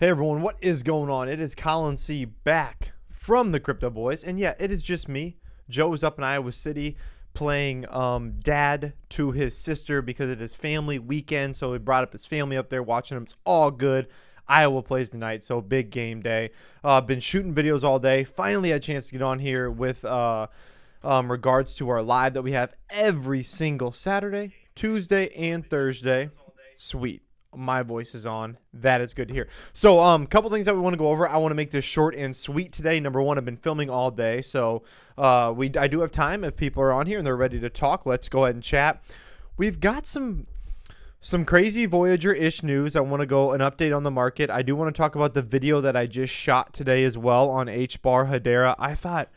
Hey everyone, what is going on? It is Colin C back from the Crypto Boys, and yeah, it is just me. Joe is up in Iowa City playing dad to his sister because it is family weekend, so he brought up his family up there watching them. It's all good. Iowa plays tonight, so big game day. Been shooting videos all day. Finally had a chance to get on here with regards to our live that we have every single Saturday, Tuesday, and Thursday. Sweet. My voice is on. That is good to hear. So couple things that we want to go over. I want to make this short and sweet today. Number one, I've been filming all day, so I do have time. If people are on here and they're ready to talk, let's go ahead and chat. We've got some crazy Voyager-ish news. I want to go an update on the market. I do want to talk about the video that I just shot today as well on H-Bar Hedera. I thought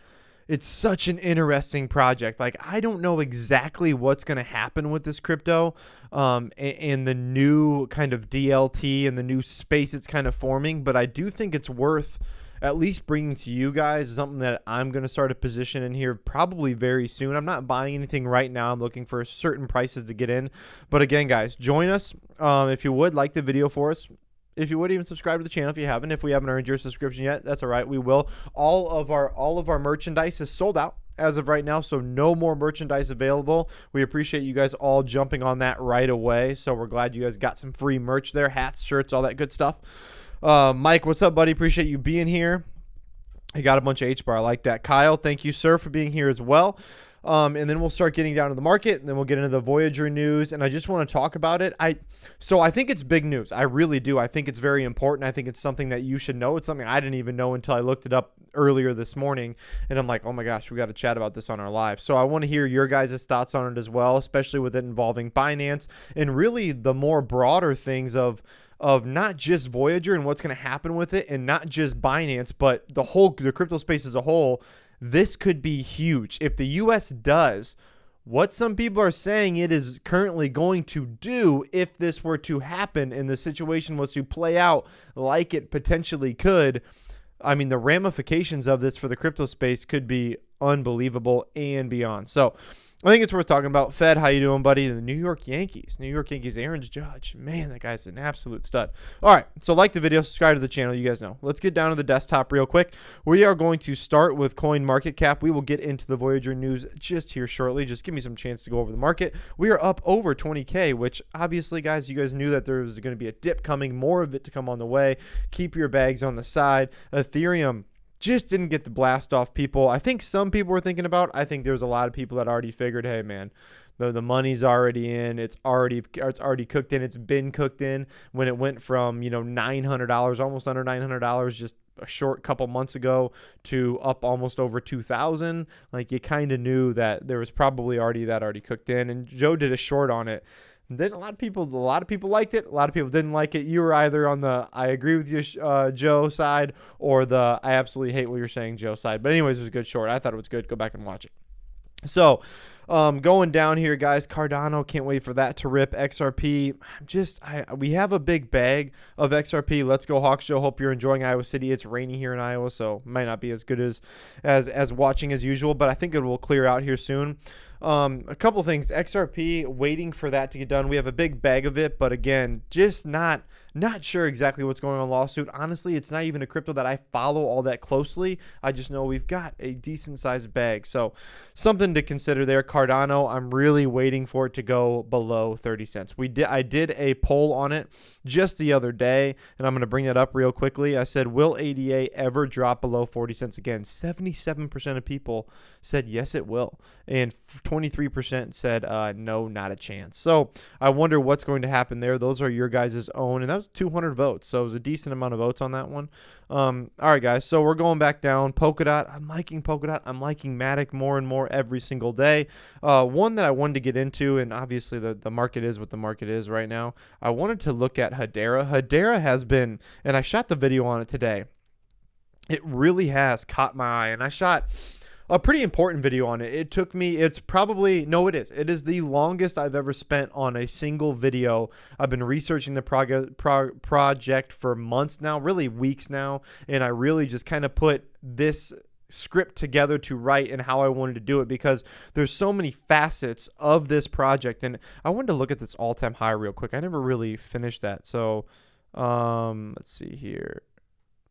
it's such an interesting project. Like, I don't know exactly what's going to happen with this crypto and the new kind of DLT and the new space it's kind of forming, but I do think it's worth at least bringing to you guys something that I'm going to start a position in here probably very soon. I'm not buying anything right now. I'm looking for certain prices to get in. But again, guys, join us. If you would, like the video for us. If you would, even subscribe to the channel if you haven't. If we haven't earned your subscription yet, that's all right. We will. All of our merchandise is sold out as of right now, so no more merchandise available. We appreciate you guys all jumping on that right away. So we're glad you guys got some free merch there, hats, shirts, all that good stuff. Mike, what's up, buddy? Appreciate you being here. I got a bunch of H-Bar. I like that. Kyle, thank you, sir, for being here as well. And then we'll start getting down to the market, and then we'll get into the Voyager news. And I just want to talk about it. So I think it's big news. I really do. I think it's very important. I think it's something that you should know. It's something I didn't even know until I looked it up earlier this morning. And I'm like, oh my gosh, we got to chat about this on our live. So I want to hear your guys' thoughts on it as well, especially with it involving Binance and really the more broader things of not just Voyager and what's going to happen with it, and not just Binance, but the crypto space as a whole. This could be huge. If the U.S. does what some people are saying it is currently going to do, if this were to happen and the situation was to play out like it potentially could, I mean, the ramifications of this for the crypto space could be unbelievable and beyond. So I think it's worth talking about. Fed, how you doing, buddy? The New York Yankees, Aaron Judge. Man, that guy's an absolute stud. All right, so like the video, subscribe to the channel. You guys know. Let's get down to the desktop real quick. We are going to start with coin market cap. We will get into the Voyager news just here shortly. Just give me some chance to go over the market. We are up over 20K, which obviously, guys, you guys knew that there was going to be a dip coming, more of it to come on the way. Keep your bags on the side. Ethereum just didn't get the blast off people. I think some people were thinking about. I think there's a lot of people that already figured, hey man, the money's already in. It's already cooked in. It's been cooked in. When it went from $900, almost under $900, just a short couple months ago, to up almost over 2,000. Like, you kind of knew that there was probably already cooked in. And Joe did a short on it. Then a lot of people liked it. A lot of people didn't like it. You were either on the I agree with you, Joe side, or the I absolutely hate what you're saying, Joe side. But anyways, it was a good short. I thought it was good. Go back and watch it. So going down here, guys, Cardano, can't wait for that to rip. XRP, we have a big bag of XRP. Let's go Hawks Show. Hope you're enjoying Iowa City. It's rainy here in Iowa, so might not be as good as watching as usual, but I think it will clear out here soon. A couple things. XRP, waiting for that to get done. We have a big bag of it, but again, just not sure exactly what's going on in the lawsuit. Honestly, it's not even a crypto that I follow all that closely. I just know we've got a decent sized bag. So something to consider there. Cardano, I'm really waiting for it to go below 30 cents. I did a poll on it just the other day, and I'm going to bring that up real quickly. I said, will ADA ever drop below 40 cents again? 77% of people said yes, it will. And 23% said no, not a chance. So I wonder what's going to happen there. Those are your guys' own, and that was 200 votes, so it was a decent amount of votes on that one. All right, guys, so we're going back down. Polkadot, I'm liking Polkadot. I'm liking Matic more and more every single day. One that I wanted to get into, and obviously the market is what the market is right now, I wanted to look at Hedera. Hedera has been, and I shot the video on it today, it really has caught my eye, and I shot a pretty important video on it. It took me, it is the longest I've ever spent on a single video. I've been researching the project for months now, really weeks now, and I really just kind of put this script together to write and how I wanted to do it, because there's so many facets of this project. And I wanted to look at this all-time high real quick. I never really finished that, so Let's see here.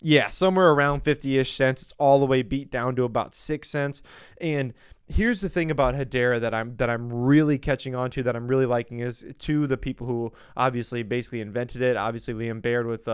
Yeah, somewhere around 50-ish cents. It's all the way beat down to about 6 cents. And here's the thing about Hedera that I'm really catching on to, that I'm really liking, is to the people who obviously basically invented it. Obviously Liam Baird with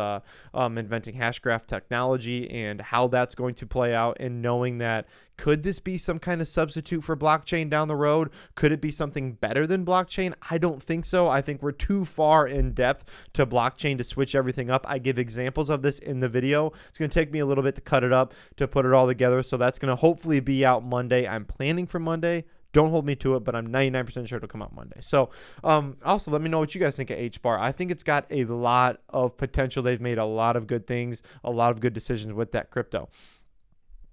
inventing hashgraph technology and how that's going to play out, and knowing that, could this be some kind of substitute for blockchain down the road? Could it be something better than blockchain? I don't think so. I think we're too far in depth to blockchain to switch everything up. I give examples of this in the video. It's going to take me a little bit to cut it up, to put it all together. So that's going to hopefully be out Monday. I'm planning for Monday. Don't hold me to it, but I'm 99% sure it'll come out Monday. So also let me know what you guys think of HBAR. I think it's got a lot of potential. They've made a lot of good things, a lot of good decisions with that crypto.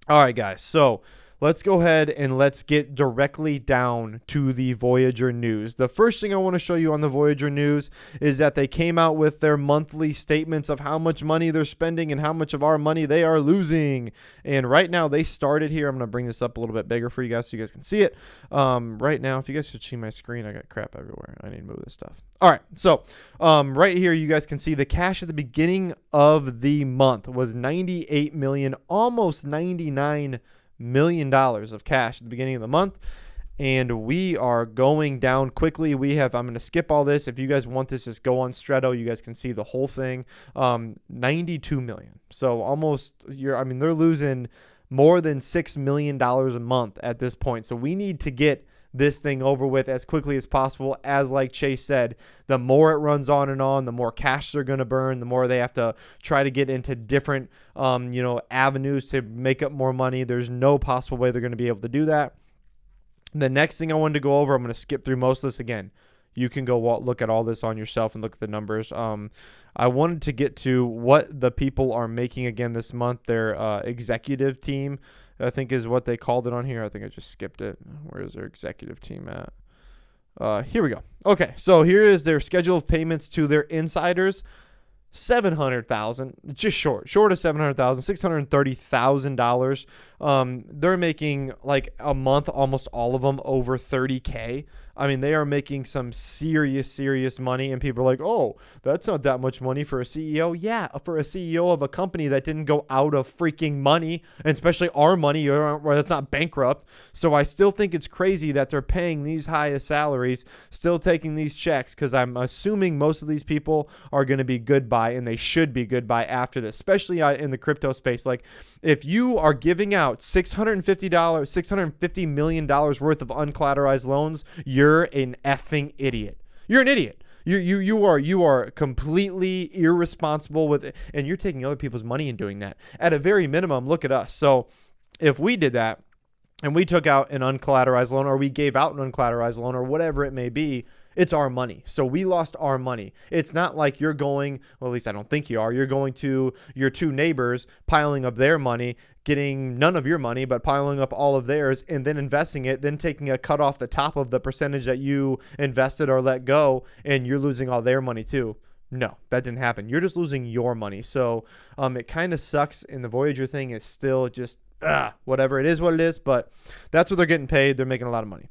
All right, guys. So let's go ahead and let's get directly down to the Voyager news. The first thing I want to show you on the Voyager news is that they came out with their monthly statements of how much money they're spending and how much of our money they are losing. And right now they started here. I'm going to bring this up a little bit bigger for you guys so you guys can see it. Right now, if you guys could see my screen, I got crap everywhere. I need to move this stuff. All right, so right here you guys can see the cash at the beginning of the month was $98 million, almost $99 million of cash at the beginning of the month, and we are going down quickly. I'm going to skip all this. If you guys want this, just go on Stretto. You guys can see the whole thing. 92 million. So almost they're losing more than $6 million a month at this point. So we need to get this thing over with as quickly as possible. As like Chase said, the more it runs on and on, the more cash they're going to burn, the more they have to try to get into different avenues to make up more money. There's no possible way they're going to be able to do that. The next thing I wanted to go over, I'm going to skip through most of this again. You can go look at all this on yourself and look at the numbers. I wanted to get to what the people are making again this month. Their executive team, I think, is what they called it on here. I think I just skipped it. Where is their executive team at? Here we go. Okay, so here is their schedule of payments to their insiders. $700,000, just short of $700,000, $630,000. They're making like a month, almost all of them over 30K. I mean, they are making some serious money, and people are like, oh, that's not that much money for a CEO. Yeah, for a CEO of a company that didn't go out of freaking money, and especially our money, where that's not bankrupt. So I still think it's crazy that they're paying these highest salaries, still taking these checks, because I'm assuming most of these people are going to be goodbye, and they should be goodbye after this, especially in the crypto space. Like, if you are giving out $650 million worth of uncollateralized loans, you're an effing idiot. You're an idiot. You are completely irresponsible with it, and you're taking other people's money and doing that. At a very minimum, look at us. So if we did that and we took out an uncollateralized loan, or we gave out an uncollateralized loan, or whatever it may be, it's our money. So we lost our money. It's not like you're going, well, at least I don't think you are. You're going to your two neighbors, piling up their money, getting none of your money, but piling up all of theirs, and then investing it, then taking a cut off the top of the percentage that you invested or let go, and you're losing all their money too. No, that didn't happen. You're just losing your money. So it kind of sucks, and the Voyager thing is still just whatever. It is what it is, but that's what they're getting paid. They're making a lot of money.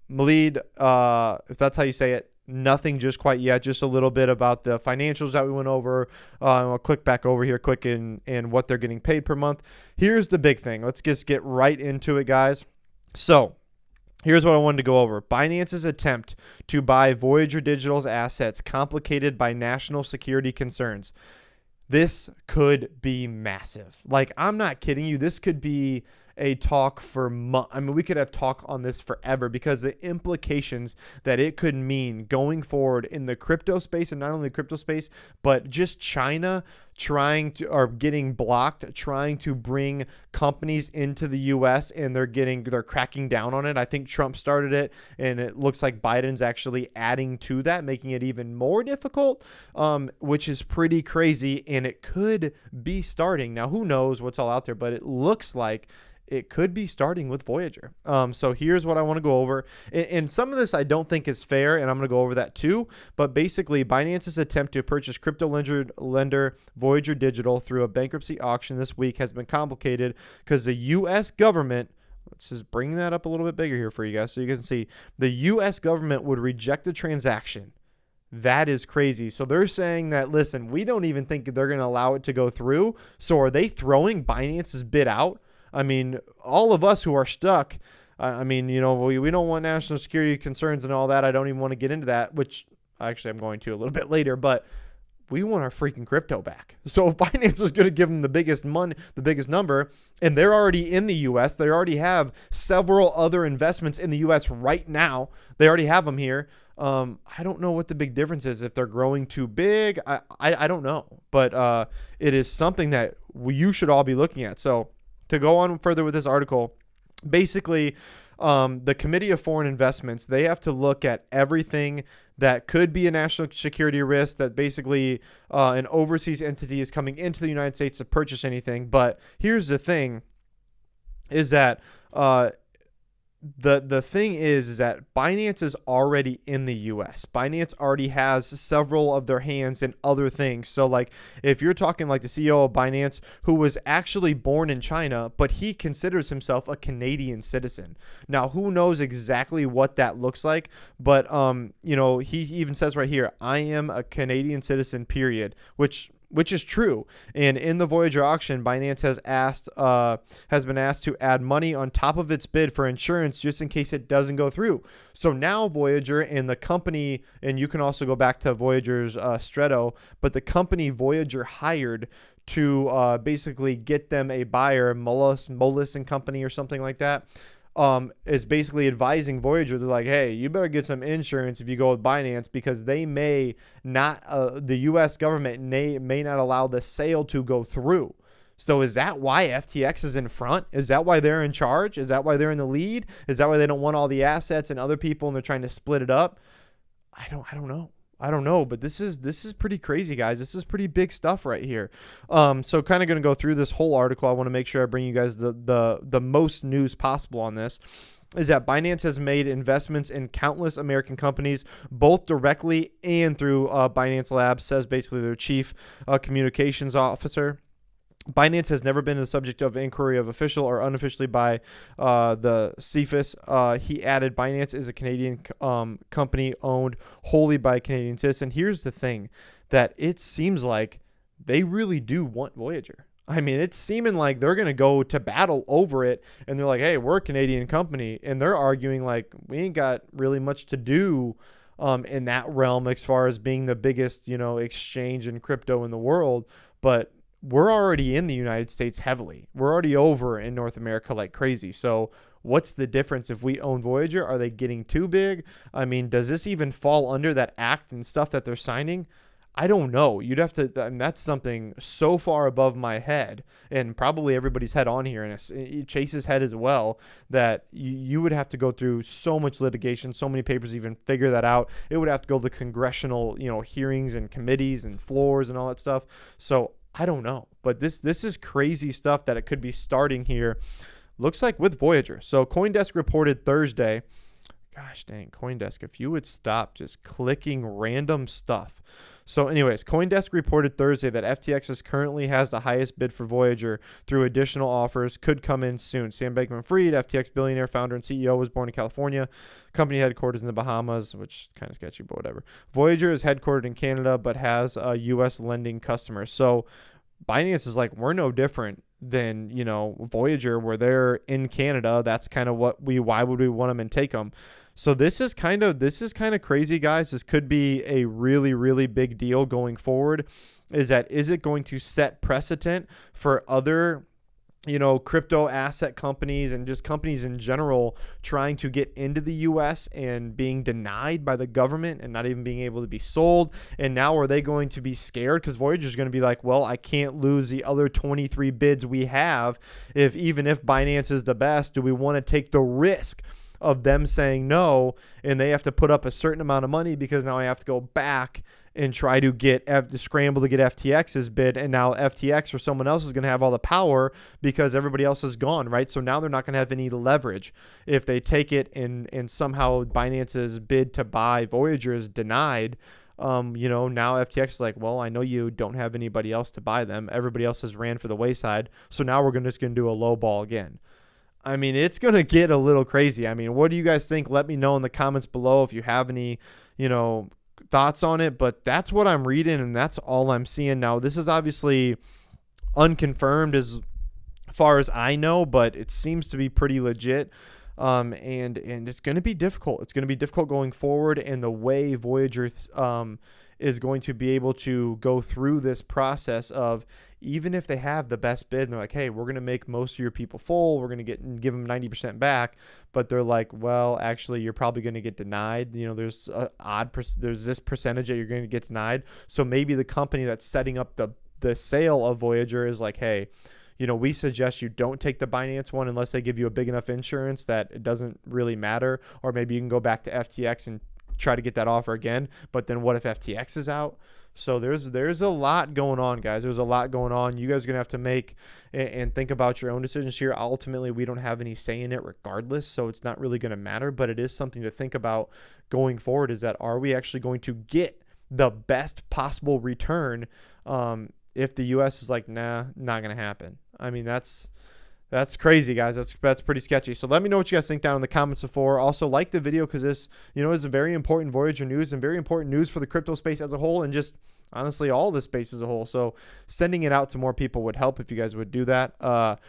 Malid, if that's how you say it, nothing just quite yet. Just a little bit about the financials that we went over. I'll click back over here quick and what they're getting paid per month. Here's the big thing. Let's just get right into it, guys. So here's what I wanted to go over. Binance's attempt to buy Voyager Digital's assets complicated by national security concerns. This could be massive. Like, I'm not kidding you. This could be a talk for months. I mean, we could have talk on this forever, because the implications that it could mean going forward in the crypto space, and not only the crypto space, but just China getting blocked, trying to bring companies into the US, and they're cracking down on it. I think Trump started it, and it looks like Biden's actually adding to that, making it even more difficult, which is pretty crazy. And it could be starting. Now, who knows what's all out there, but it looks like it could be starting with Voyager. So here's what I want to go over. And some of this I don't think is fair, and I'm going to go over that too. But basically, Binance's attempt to purchase crypto lender Voyager Digital through a bankruptcy auction this week has been complicated because the U.S. government, let's just bring that up a little bit bigger here for you guys so you can see, the U.S. government would reject the transaction. That is crazy. So they're saying that, listen, we don't even think they're going to allow it to go through. So are they throwing Binance's bid out? I mean, all of us who are stuck, I mean, we don't want national security concerns and all that. I don't even want to get into that, which actually I'm going to a little bit later, but we want our freaking crypto back. So if Binance is going to give them the biggest number, and they're already in the U.S., they already have several other investments in the U.S. right now. They already have them here. I don't know what the big difference is. If they're growing too big, I don't know. But it is something that you should all be looking at. So to go on further with this article, basically, the Committee of Foreign Investments, they have to look at everything that could be a national security risk, that basically an overseas entity is coming into the United States to purchase anything. But here's the thing, is that the thing is that Binance is already in the US. Binance already has several of their hands in other things. So like if you're talking like the CEO of Binance, who was actually born in China, but he considers himself a Canadian citizen. Now, who knows exactly what that looks like, but he even says right here, I am a Canadian citizen, period, which is true. And in the Voyager auction, Binance has been asked to add money on top of its bid for insurance just in case it doesn't go through. So now Voyager and the company, and you can also go back to Voyager's Stretto, but the company Voyager hired to basically get them a buyer, Moelis and Company or something like that, is basically advising Voyager. They're like, hey, you better get some insurance if you go with Binance, because they may not, the U.S. government may not allow the sale to go through. So is that why FTX is in front? Is that why they're in charge? Is that why they're in the lead? Is that why they don't want all the assets and other people and they're trying to split it up? I don't know, but this is pretty crazy, guys. This is pretty big stuff right here. So kind of going to go through this whole article. I want to make sure I bring you guys the most news possible on this. Is that Binance has made investments in countless American companies, both directly and through Binance Labs, says basically their chief communications officer. Binance has never been the subject of inquiry of official or unofficially by the CFIUS. He added, Binance is a Canadian company owned wholly by a Canadian citizen. Here's the thing, that it seems like they really do want Voyager. I mean, it's seeming like they're going to go to battle over it, and they're like, hey, we're a Canadian company, and they're arguing like, we ain't got really much to do in that realm as far as being the biggest, exchange in crypto in the world. But we're already in the United States heavily. We're already over in North America like crazy. So what's the difference if we own Voyager? Are they getting too big? I mean, does this even fall under that act and stuff that they're signing? I don't know. You'd have to, and that's something so far above my head, and probably everybody's head on here, and Chase's head as well, that you would have to go through so much litigation, so many papers to even figure that out. It would have to go to congressional, hearings and committees and floors and all that stuff. So I don't know, but this is crazy stuff that it could be starting here. Looks like with Voyager. So CoinDesk reported Thursday. Gosh dang, CoinDesk, if you would stop just clicking random stuff. So anyways, CoinDesk reported Thursday that FTX currently has the highest bid for Voyager through additional offers could come in soon. Sam Bankman-Fried, FTX billionaire, founder, and CEO, was born in California. Company headquarters in the Bahamas, which kind of sketchy, but whatever. Voyager is headquartered in Canada, but has a U.S. lending customer. So Binance is like, we're no different than, Voyager, where they're in Canada. That's kind of why would we want them and take them? So this is kind of crazy, guys. This could be a really, really big deal going forward. Is it going to set precedent for other, crypto asset companies and just companies in general trying to get into the U.S. and being denied by the government and not even being able to be sold? And now are they going to be scared because Voyager is going to be like, well, I can't lose the other 23 bids we have. Even if Binance is the best, do we want to take the risk of them saying no, and they have to put up a certain amount of money because now I have to go back and try to scramble to get FTX's bid, and now FTX or someone else is going to have all the power because everybody else is gone, right? So now they're not going to have any leverage. If they take it and somehow Binance's bid to buy Voyager is denied, now FTX is like, well, I know you don't have anybody else to buy them. Everybody else has ran for the wayside, so now we're just going to do a low ball again. I mean, it's going to get a little crazy. I mean, what do you guys think? Let me know in the comments below if you have any, thoughts on it, but that's what I'm reading and that's all I'm seeing. Now, this is obviously unconfirmed as far as I know, but it seems to be pretty legit. And it's going to be difficult. It's going to be difficult going forward, and the way Voyager is going to be able to go through this process of, even if they have the best bid and they're like, hey, we're going to make most of your people full, we're going to give them 90% back, but they're like, well, actually, you're probably going to get denied. You know, there's there's this percentage that you're going to get denied. So maybe the company that's setting up the sale of Voyager is like, hey, you know, we suggest you don't take the Binance one unless they give you a big enough insurance that it doesn't really matter. Or maybe you can go back to FTX and try to get that offer again. But then what if FTX is out? So there's a lot going on, guys. There's a lot going on. You guys are going to have to make and think about your own decisions here. Ultimately, we don't have any say in it regardless, so it's not really going to matter. But it is something to think about going forward, is that are we actually going to get the best possible return if the U.S. is like, nah, not going to happen? I mean, that's crazy, guys. That's pretty sketchy. So let me know what you guys think down in the comments before. Also, like the video, because this, you know, is a very important Voyager news and very important news for the crypto space as a whole, and just honestly all the space as a whole. So sending it out to more people would help if you guys would do that.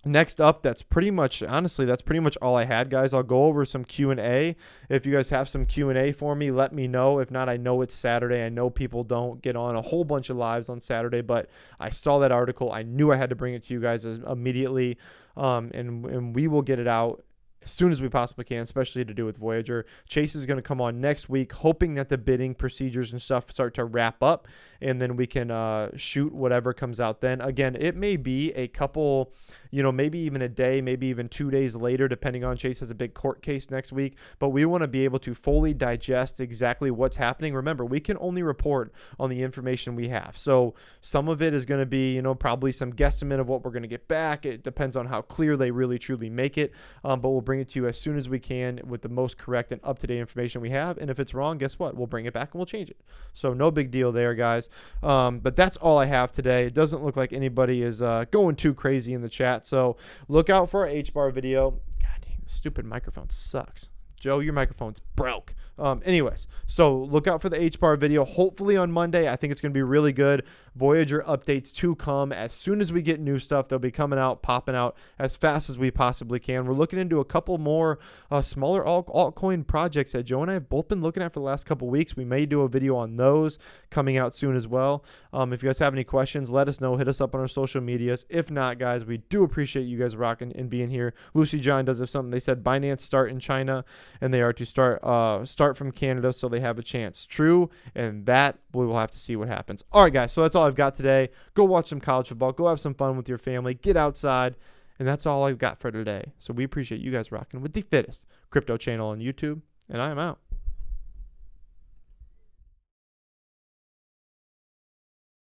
Next up, that's pretty much all I had, guys. I'll go over some Q&A. If you guys have some Q&A for me, let me know. If not, I know it's Saturday. I know people don't get on a whole bunch of lives on Saturday, but I saw that article. I knew I had to bring it to you guys immediately, and we will get it out as soon as we possibly can, especially to do with Voyager. Chase is going to come on next week, hoping that the bidding procedures and stuff start to wrap up, and then we can shoot whatever comes out then. Again, it may be a couple, you know, maybe even a day, maybe even 2 days later, depending on Chase has a big court case next week. But we want to be able to fully digest exactly what's happening. Remember, we can only report on the information we have. So some of it is going to be, you know, probably some guesstimate of what we're going to get back. It depends on how clear they really truly make it. But we'll bring it to you as soon as we can with the most correct and up-to-date information we have. And if it's wrong, guess what? We'll bring it back and we'll change it. So no big deal there, guys. But that's all I have today. It doesn't look like anybody is going too crazy in the chat. So look out for our H-bar video. God dang, this stupid microphone sucks. Joe, your microphone's broke. Anyways, so look out for the H-bar video. Hopefully on Monday. I think it's going to be really good. Voyager updates to come. As soon as we get new stuff, they'll be coming out, popping out as fast as we possibly can. We're looking into a couple more smaller altcoin projects that Joe and I have both been looking at for the last couple weeks. We may do a video on those coming out soon as well. If you guys have any questions, let us know. Hit us up on our social medias. If not, guys, we do appreciate you guys rocking and being here. Lucy John does have something. They said Binance start in China, and they are to start from Canada, so they have a chance. True, and that we will have to see what happens. All right, guys, so that's all I've got today. Go watch some college football. Go have some fun with your family. Get outside, and that's all I've got for today. So we appreciate you guys rocking with the fittest crypto channel on YouTube, and I am out.